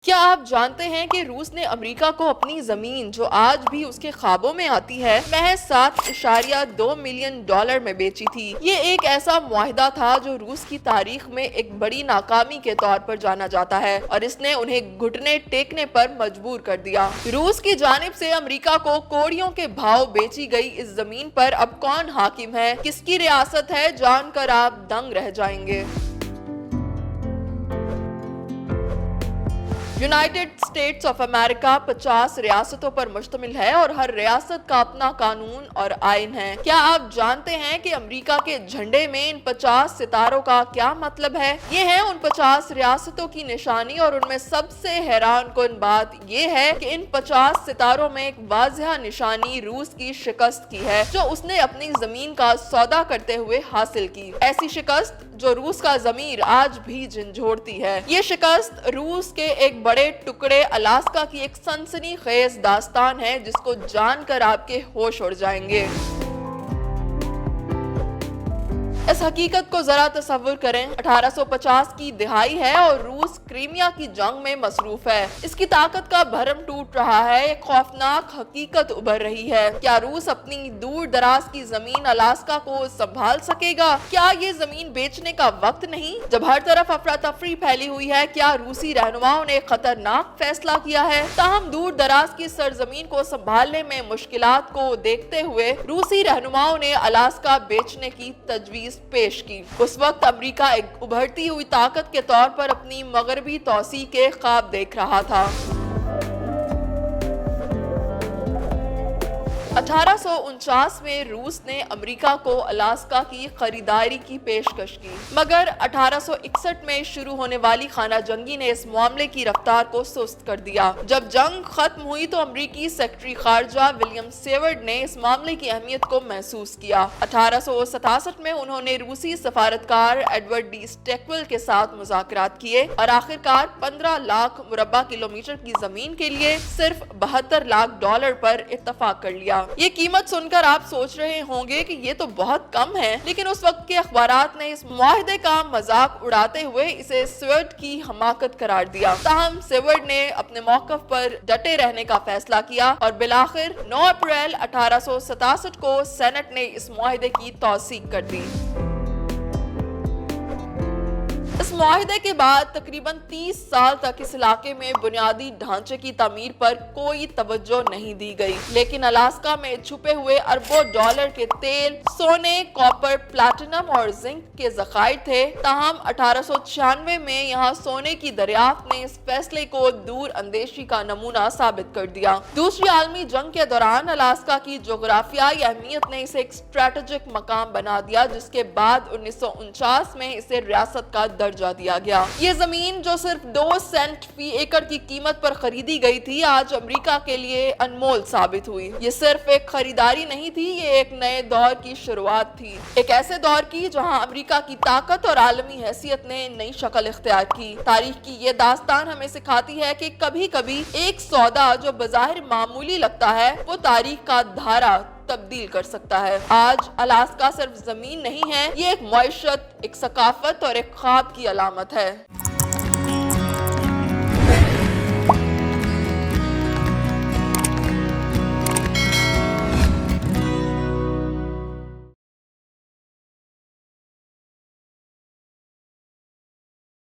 کیا آپ جانتے ہیں کہ روس نے امریکہ کو اپنی زمین جو آج بھی اس کے خوابوں میں آتی ہے محض $7.2 ملین میں بیچی تھی؟ یہ ایک ایسا معاہدہ تھا جو روس کی تاریخ میں ایک بڑی ناکامی کے طور پر جانا جاتا ہے اور اس نے انہیں گھٹنے ٹیکنے پر مجبور کر دیا۔ روس کی جانب سے امریکہ کو کوڑیوں کے بھاؤ بیچی گئی اس زمین پر اب کون حاکم ہے، کس کی ریاست ہے، جان کر آپ دنگ رہ جائیں گے۔ یونائیٹڈ اسٹیٹس آف امریکہ 50 ریاستوں پر مشتمل ہے اور ہر ریاست کا اپنا قانون اور آئین ہے۔ کیا آپ جانتے ہیں کہ امریکہ کے جھنڈے میں ان 50 ستاروں کا کیا مطلب ہے؟ یہ ہے ان 50 ریاستوں کی نشانی اور ان میں سب سے حیران کن بات یہ ہے کہ ان 50 ستاروں میں ایک واضح نشانی روس کی شکست کی ہے جو اس نے اپنی زمین کا سودا کرتے ہوئے حاصل کی۔ ایسی شکست جو روس کا ضمیر آج بھی جھنجھوڑتی ہے۔ یہ شکست روس کے ایک بڑے ٹکڑے الاسکا کی ایک سنسنی خیز داستان ہے جس کو جان کر آپ کے ہوش اڑ جائیں گے۔ اس حقیقت کو ذرا تصور کریں، 1850 کی دہائی ہے اور روس کریمیا کی جنگ میں مصروف ہے۔ اس کی طاقت کا بھرم ٹوٹ رہا ہے، ایک خوفناک حقیقت ابھر رہی ہے۔ کیا روس اپنی دور دراز کی زمین الاسکا کو سنبھال سکے گا؟ کیا یہ زمین بیچنے کا وقت نہیں؟ جب ہر طرف افراتفری پھیلی ہوئی ہے، کیا روسی رہنماؤں نے خطرناک فیصلہ کیا ہے؟ تاہم دور دراز کی سرزمین کو سنبھالنے میں مشکلات کو دیکھتے ہوئے روسی رہنماؤں نے الاسکا بیچنے کی تجویز پیش کی۔ اس وقت امریکہ ایک ابھرتی ہوئی طاقت کے طور پر اپنی مغربی توسیع کے خواب دیکھ رہا تھا۔ 1849 میں روس نے امریکہ کو الاسکا کی خریداری کی پیشکش کی، مگر 1861 میں شروع ہونے والی خانہ جنگی نے اس معاملے کی رفتار کو سست کر دیا۔ جب جنگ ختم ہوئی تو امریکی سیکرٹری خارجہ ولیم سیورڈ نے اس معاملے کی اہمیت کو محسوس کیا۔ 1867 میں انہوں نے روسی سفارتکار ایڈورڈ ڈی اسٹیکویل کے ساتھ مذاکرات کیے اور آخرکار 15 لاکھ مربع کلومیٹر کی زمین کے لیے صرف $72 لاکھ پر اتفاق کر لیا۔ یہ قیمت سن کر آپ سوچ رہے ہوں گے کہ یہ تو بہت کم ہے، لیکن اس وقت کے اخبارات نے اس معاہدے کا مذاق اڑاتے ہوئے اسے سیورڈ کی حماقت قرار دیا۔ تاہم سیورڈ نے اپنے موقف پر ڈٹے رہنے کا فیصلہ کیا اور بالآخر 9 اپریل 1867 کو سینٹ نے اس معاہدے کی توثیق کر دی۔ اس معاہدے کے بعد تقریباً 30 سال تک اس علاقے میں بنیادی ڈھانچے کی تعمیر پر کوئی توجہ نہیں دی گئی، لیکن الاسکا میں چھپے ہوئے اربوں ڈالر کے تیل، سونے، کاپر، پلاٹینم اور زنک کے ذخائر تھے۔ تاہم 1896 میں یہاں سونے کی دریافت نے اس فیصلے کو دور اندیشی کا نمونہ ثابت کر دیا۔ دوسری عالمی جنگ کے دوران الاسکا کی جغرافیائی اہمیت نے اسے ایک اسٹریٹجک مقام بنا دیا، جس کے بعد 1949 میں اسے ریاست کا درجہ دیا گیا۔ یہ زمین جو صرف 2 سینٹ فی ایکڑ کی قیمت پر خریدی گئی تھی، آج امریکہ کے لیے انمول ثابت ہوئی۔ یہ صرف ایک خریداری نہیں تھی، یہ ایک نئے دور کی شروعات تھی، ایک ایسے دور کی جہاں امریکہ کی طاقت اور عالمی حیثیت نے نئی شکل اختیار کی۔ تاریخ کی یہ داستان ہمیں سکھاتی ہے کہ کبھی کبھی ایک سودا جو بظاہر معمولی لگتا ہے، وہ تاریخ کا دھارا تبدیل کر سکتا ہے۔ آج الاسکا صرف زمین نہیں ہے، یہ ایک معیشت، ایک ثقافت اور ایک خواب کی علامت ہے۔